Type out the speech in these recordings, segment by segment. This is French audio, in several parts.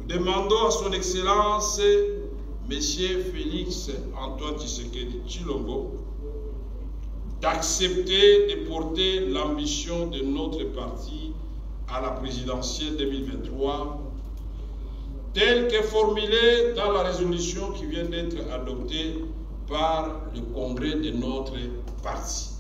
demandons à son Excellence, M. Félix Antoine Tshisekedi Tshilombo, d'accepter de porter l'ambition de notre parti à la présidentielle 2023, telle que formulée dans la résolution qui vient d'être adoptée par le congrès de notre parti.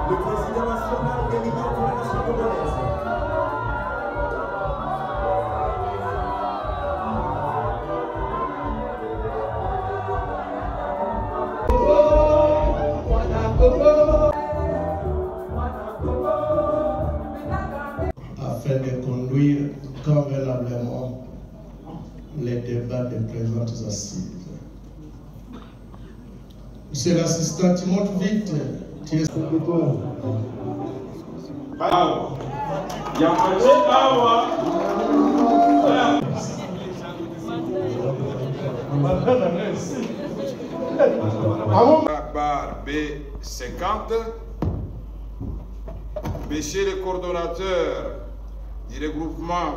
Le président national de l'Union pour la nation congolaise. Afin de conduire convenablement les débats des présentes assises. Monsieur l'assistant, tu montes vite. Tu es Barre B50, Monsieur le coordonnateur du regroupement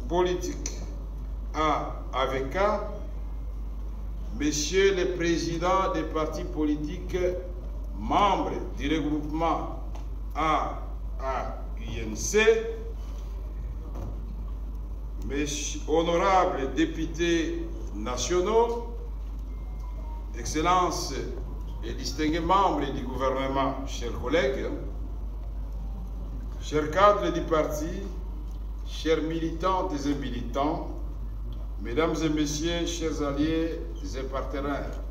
politique AAVK, Monsieur le président des partis politiques membres du regroupement AAUNC, Messieurs honorables députés nationaux, Excellences et distingués membres du gouvernement, chers collègues, chers cadres du parti, chers militantes et militants, mesdames et messieurs, chers alliés et partenaires,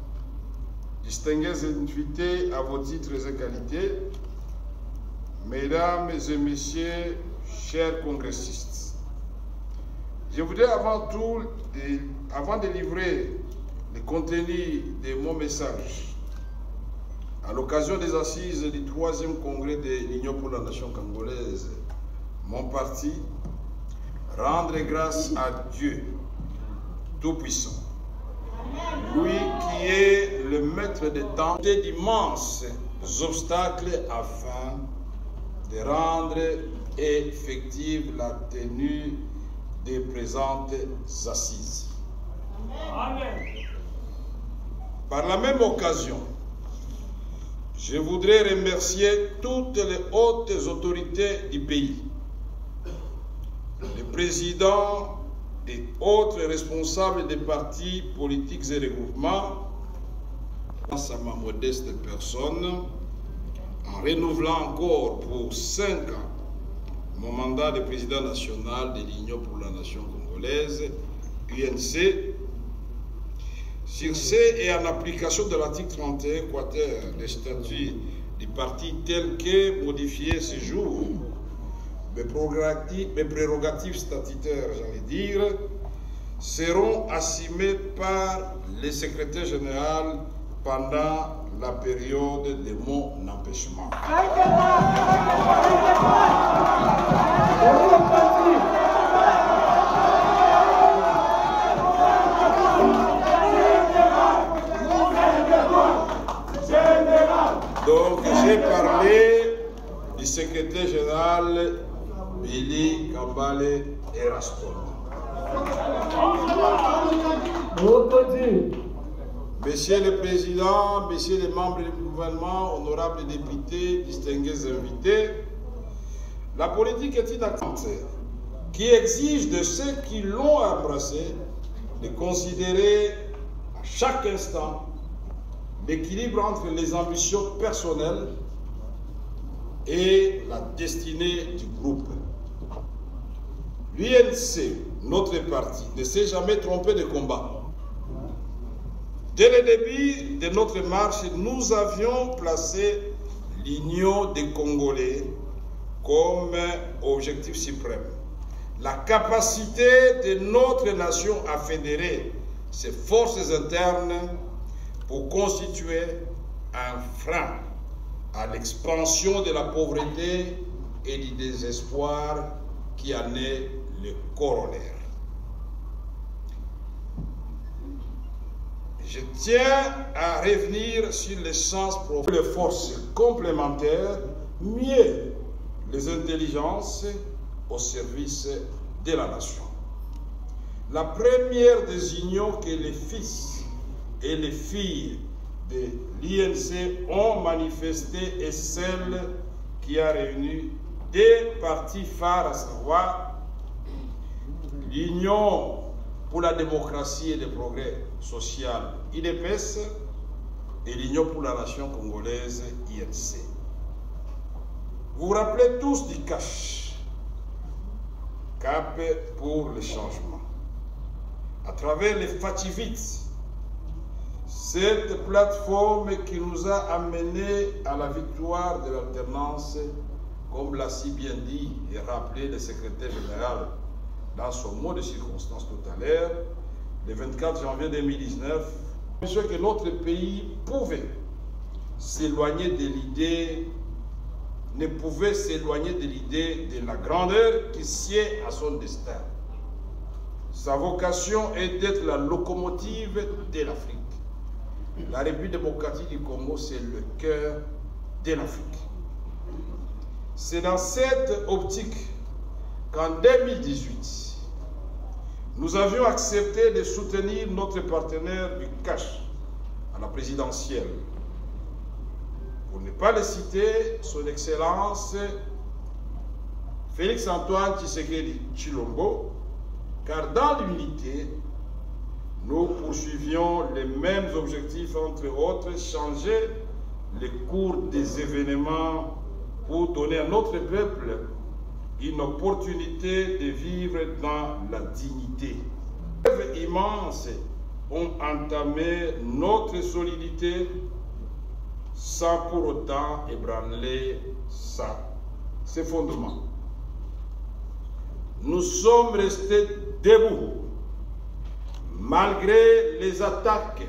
distingués invités à vos titres et qualités, mesdames et messieurs, chers congressistes, je voudrais avant de livrer le contenu de mon message, à l'occasion des assises du 3e congrès de l'Union pour la nation congolaise, mon parti, rendre grâce à Dieu Tout-Puissant, lui qui est le maître des temps, d'immenses obstacles afin de rendre effective la tenue des présentes assises. Amen. Par la même occasion, je voudrais remercier toutes les hautes autorités du pays, les présidents et autres responsables des partis politiques et regroupements, grâce à ma modeste personne, en renouvelant encore pour 5 ans mon mandat de président national de l'Union pour la nation congolaise, UNC, sur ce et en application de l'article 31 quater des statuts du parti tel que modifié ce jour, mes prérogatives statutaires, j'allais dire, seront assumées par le secrétaire général pendant la période de mon empêchement. Donc j'ai parlé du secrétaire général Billy Kambale Eraston. Monsieur le Président, Messieurs les membres du gouvernement, honorables députés, distingués invités, la politique est une activité qui exige de ceux qui l'ont embrassée de considérer à chaque instant l'équilibre entre les ambitions personnelles et la destinée du groupe. L'UNC, notre parti, ne s'est jamais trompé de combat. Dès le début de notre marche, nous avions placé l'union des Congolais comme objectif suprême. La capacité de notre nation à fédérer ses forces internes pour constituer un frein à l'expansion de la pauvreté et du désespoir qui en est le corollaire. Je tiens à revenir sur l'essence profonde des forces complémentaires, mieux les intelligences au service de la nation. La première des unions que les fils et les filles de l'INC ont manifestée est celle qui a réuni deux partis phares, à savoir l'Union pour la démocratie et le progrès social, IDPS, et l'Union pour la nation congolaise, INC. Vous vous rappelez tous du CACH, Cap pour le changement. À travers les Fativites, cette plateforme qui nous a amenés à la victoire de l'alternance, comme l'a si bien dit et rappelé le secrétaire général dans son mot de circonstance tout à l'heure, le 24 janvier 2019, que notre pays pouvait s'éloigner de l'idée, ne pouvait s'éloigner de l'idée de la grandeur qui sied à son destin. Sa vocation est d'être la locomotive de l'Afrique. La République démocratique du Congo, c'est le cœur de l'Afrique. C'est dans cette optique qu'en 2018, nous avions accepté de soutenir notre partenaire du CACH à la présidentielle. Pour ne pas le citer, son Excellence Félix-Antoine Tshisekedi Tshilombo, car dans l'unité, nous poursuivions les mêmes objectifs, entre autres, changer le cours des événements pour donner à notre peuple une opportunité de vivre dans la dignité. Les rêves immenses ont entamé notre solidité sans pour autant ébranler ses fondements. Nous sommes restés debout malgré les attaques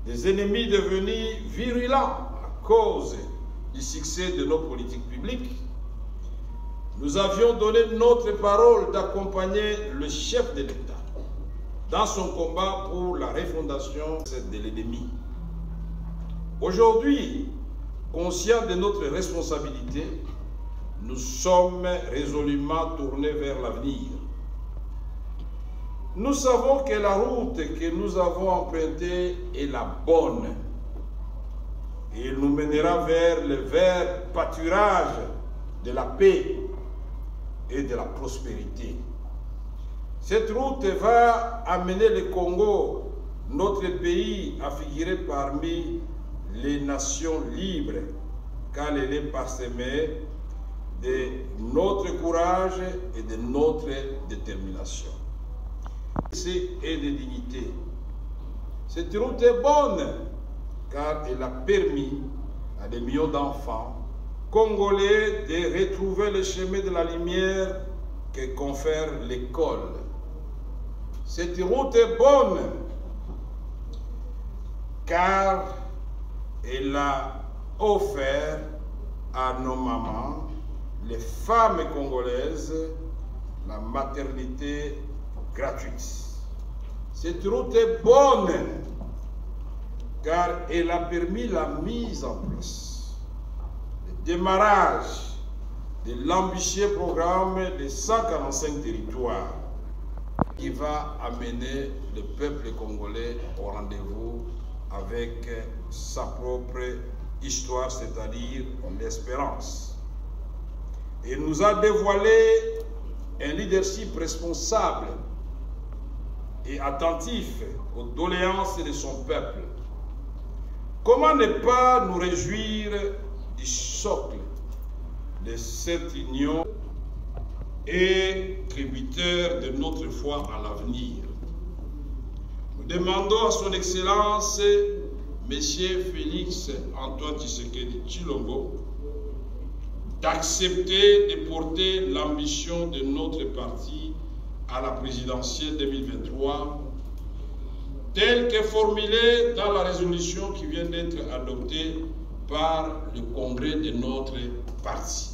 des ennemis devenus virulents à cause du succès de nos politiques publiques. Nous avions donné notre parole d'accompagner le chef de l'État dans son combat pour la refondation de l'ennemi. Aujourd'hui, conscients de notre responsabilité, nous sommes résolument tournés vers l'avenir. Nous savons que la route que nous avons empruntée est la bonne et elle nous mènera vers le vert pâturage de la paix et de la prospérité. Cette route va amener le Congo, notre pays, à figurer parmi les nations libres, car elle est parsemée de notre courage et de notre détermination et de dignité. Cette route est bonne, car elle a permis à des millions d'enfants congolais de retrouver le chemin de la lumière que confère l'école. Cette route est bonne, car elle a offert à nos mamans, les femmes congolaises, la maternité gratuite. Cette route est bonne, car elle a permis la mise en place, le démarrage de l'ambitieux programme de 145 territoires qui va amener le peuple congolais au rendez-vous avec sa propre histoire, c'est-à-dire l'espérance. Il nous a dévoilé un leadership responsable et attentif aux doléances de son peuple. Comment ne pas nous réjouir du socle de cette union et tributaire de notre foi à l'avenir. Nous demandons à son Excellence, M. Félix Antoine Tshisekedi Tshilombo, d'accepter de porter l'ambition de notre parti à la présidentielle 2023, telle que formulée dans la résolution qui vient d'être adoptée par le congrès de notre parti.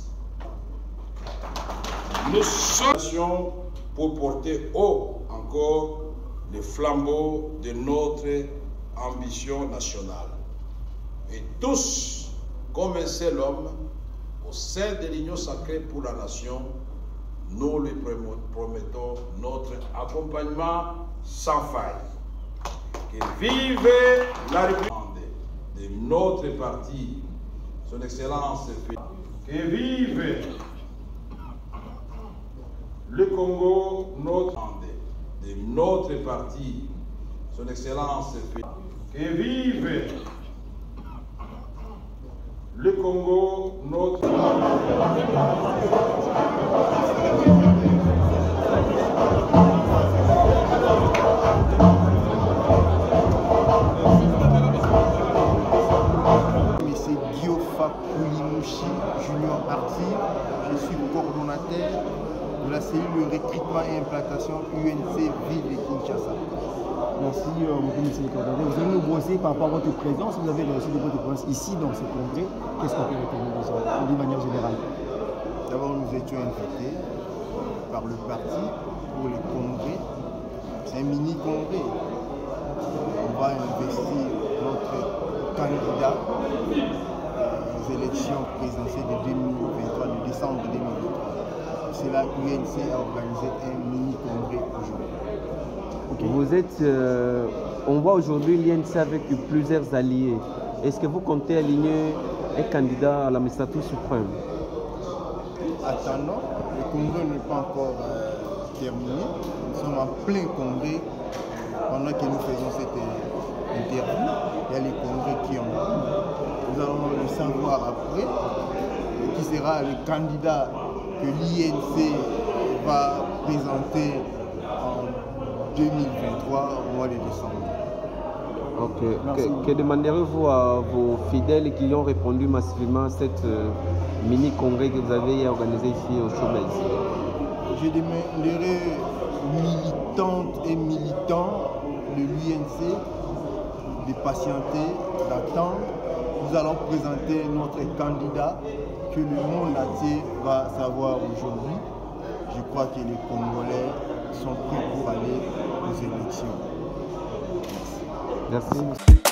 Nous sommes pour porter haut encore le flambeau de notre ambition nationale. Et tous, comme un seul homme, au sein de l'Union sacrée pour la nation, nous lui promettons notre accompagnement sans faille. Que vive la République de notre parti, son Excellence. Que vive le Congo, de notre parti, son Excellence. Que vive le Congo, notre... Junior Arti, je suis coordonnateur de la cellule de recrutement et implantation UNC Ville de Kinshasa. Merci, monsieur le coordonnateur. Vous allez nous brosser par rapport à votre présence. Vous avez reçu de votre présence ici dans ce congrès. Qu'est-ce qu'on peut retenir de manière générale? D'abord, nous étions invités par le parti pour le congrès. C'est un mini-congrès. On va investir notre candidat aux élections présidentielles de 2023, de décembre 2023. C'est là que l'UNC a organisé un mini-congrès aujourd'hui. Okay. Vous êtes, on voit aujourd'hui l'UNC avec plusieurs alliés. Est-ce que vous comptez aligner un candidat à la magistrature suprême? Attendons, le congrès n'est pas encore terminé. Nous sommes en plein congrès pendant que nous faisons cette interview. Il y a les congrès qui ont cours. Nous allons le savoir après qui sera le candidat que l'INC va présenter en 2023 au mois de décembre. Ok. Que demanderez-vous à vos fidèles qui ont répondu massivement à cette mini-congrès que vous avez organisé ici au Chomez? Je demanderai aux militantes et militants de l'UNC de patienter, d'attendre. Nous allons présenter notre candidat que le monde entier va savoir aujourd'hui. Je crois que les Congolais sont prêts pour aller aux élections. Merci.